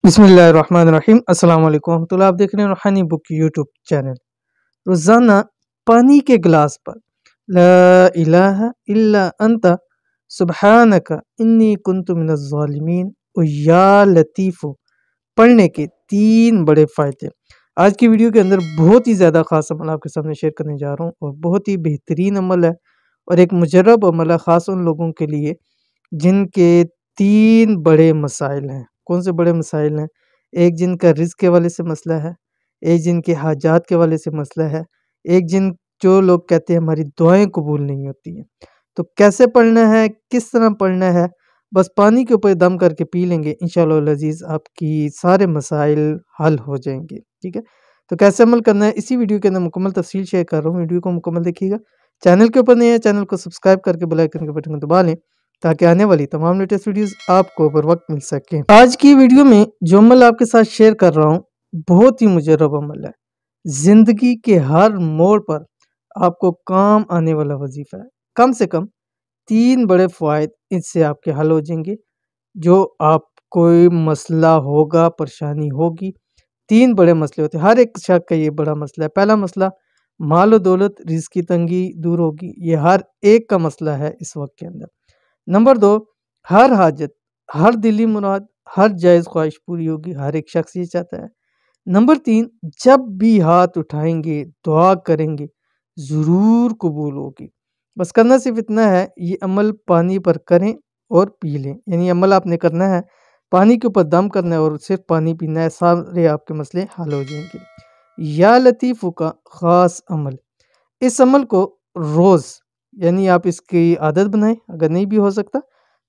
बिस्मिल्लाहिर्रहमानिर्रहीम अस्सलाम वालेकुम रहमतुल्लाह। आप देख रहे हैं रूहानी बुक यूट्यूब चैनल। रोज़ाना पानी के गिलास पर ला इलाहा इल्ला अंता सुब्हानका इन्नी कुन्तु मिनज़ ज़ालिमीन और या लतीफ़ो पढ़ने के तीन बड़े फ़ायदे आज की वीडियो के अंदर बहुत ही ज़्यादा ख़ास अमल आपके सामने शेयर करने जा रहा हूँ और बहुत ही बेहतरीन अमल है और एक मुजर्रब अमल है, ख़ास उन लोगों के लिए जिनके तीन बड़े मसाइल हैं। कौन से बड़े मसाइल हैं? एक जिनका रिज़्क़ के हवाले से मसला है, एक जिनके हाजात के हवाले से मसला है, एक जो लोग कहते हैं हमारी दुआएँ कबूल नहीं होती हैं। तो कैसे पढ़ना है, किस तरह पढ़ना है, बस पानी के ऊपर दम करके पी लेंगे, इंशाअल्लाह अल अज़ीज़ आपकी सारे मसाइल हल हो जाएँगे, ठीक है? तो कैसे अमल करना है इसी वीडियो के अंदर मुकम्मल तफ़सील शेयर कर रहा हूँ, वीडियो को मुकम्मल देखिएगा। चैनल के ऊपर नए हैं, चैनल को सब्सक्राइब करके बेल आइकन के बटन को दबा लें ताकि आने वाली तमाम लेटेस्ट वीडियोस आपको बर वक्त मिल सकें। आज की वीडियो में जो अमल आपके साथ शेयर कर रहा हूँ बहुत ही मुजर्रब अमल है। ज़िंदगी के हर मोड़ पर आपको काम आने वाला वजीफ़ा है। कम से कम 3 बड़े फ़वाइद इससे आपके हल हो जाएँगे। जो आप कोई मसला होगा, परेशानी होगी, 3 बड़े मसले होते हैं। हर एक शख़्स का ये बड़ा मसला है। पहला मसला माल और दौलत, रिज़्क़ की तंगी दूर होगी। ये हर एक का मसला है इस वक़्त के अंदर। नंबर 2 हर हाजत, हर दिली मुराद, हर जायज़ ख्वाहिश पूरी होगी। हर एक शख़्स ये चाहता है। नंबर 3 जब भी हाथ उठाएँगे, दुआ करेंगे, ज़रूर कबूल होगी। बस करना सिर्फ़ इतना है, ये अमल पानी पर करें और पी लें। यानी अमल आपने करना है, पानी के ऊपर दम करना है और सिर्फ़ पानी पीना है, सारे आपके मसले हल हो जाएँगे। या लतीफ़ों का ख़ास अमल, इस अमल को रोज़ यानी आप इसकी आदत बनाएँ, अगर नहीं भी हो सकता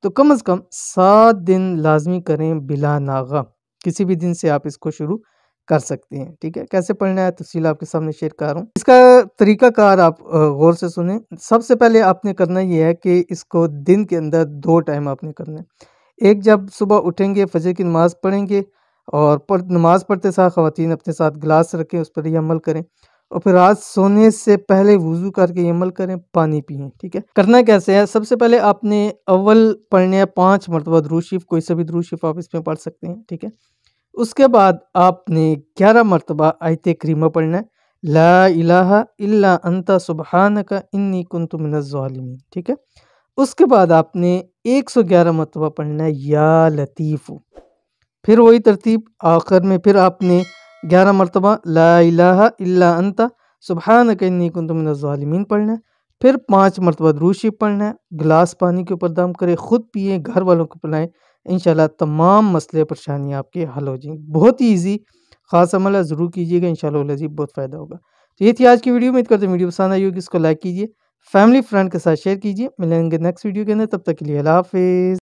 तो कम से कम 7 दिन लाज़मी करें बिला नागा। किसी भी दिन से आप इसको शुरू कर सकते हैं, ठीक है? कैसे पढ़ना है तफ़सील आपके सामने शेयर कर रहा हूँ। इसका तरीक़ाकार आप गौर से सुनें। सबसे पहले आपने करना ये है कि इसको दिन के अंदर 2 टाइम आपने करना है। एक जब सुबह उठेंगे, फ़जर की नमाज़ पढ़ेंगे और नमाज़ पढ़ते साथ ख़वातीन अपने साथ गिलास रखें, उस पर ये अमल करें और फिर रात सोने से पहले वुज़ू करके ये अमल करें, पानी पिएँ, ठीक है? करना कैसे है? सबसे पहले आपने अव्वल पढ़ने हैं 5 मरतबा दुरूद शरीफ़, कोई सा भी दुरूद शरीफ़ आप इसमें पढ़ सकते हैं, ठीक है? उसके बाद आपने 11 मरतबा आयत करीमा पढ़ना है, ला इलाहा इल्ला अंता सुब्हानका इन्नी कुन्तु मिनज़ ज़ालिमीन, ठीक है? उसके बाद आपने 111 मरतबा पढ़ना है या लतीफ़ु। फिर वही तरतीब आखिर में फिर आपने 11 मरतबा ला इलाहा इल्ला अंता सुब्हानका इन्नी कुन्तु मिनज़ ज़ालिमीन पढ़ना है। फिर 5 मरतबा दुरूद शरीफ़ पढ़ना है, गिलास पानी के ऊपर दम करें, खुद पिएँ, घर वालों को पिलाएँ, इंशाअल्लाह तमाम मसले परेशानियाँ आपके हल हो जाएँगी। बहुत ही ईज़ी ख़ास अमल है, ज़रूर कीजिएगा, इंशाअल्लाह अल अज़ीज़ बहुत फ़ायदा होगा। तो ये थी आज की वीडियो। उम्मीद करते हैं वीडियो पसंद आई होगी, इसको लाइक कीजिए, फैमिली फ्रेंड के साथ शेयर कीजिए। मिलेंगे नेक्स्ट वीडियो के अंदर, तब तक के लिए अल्लाह हाफ़िज़।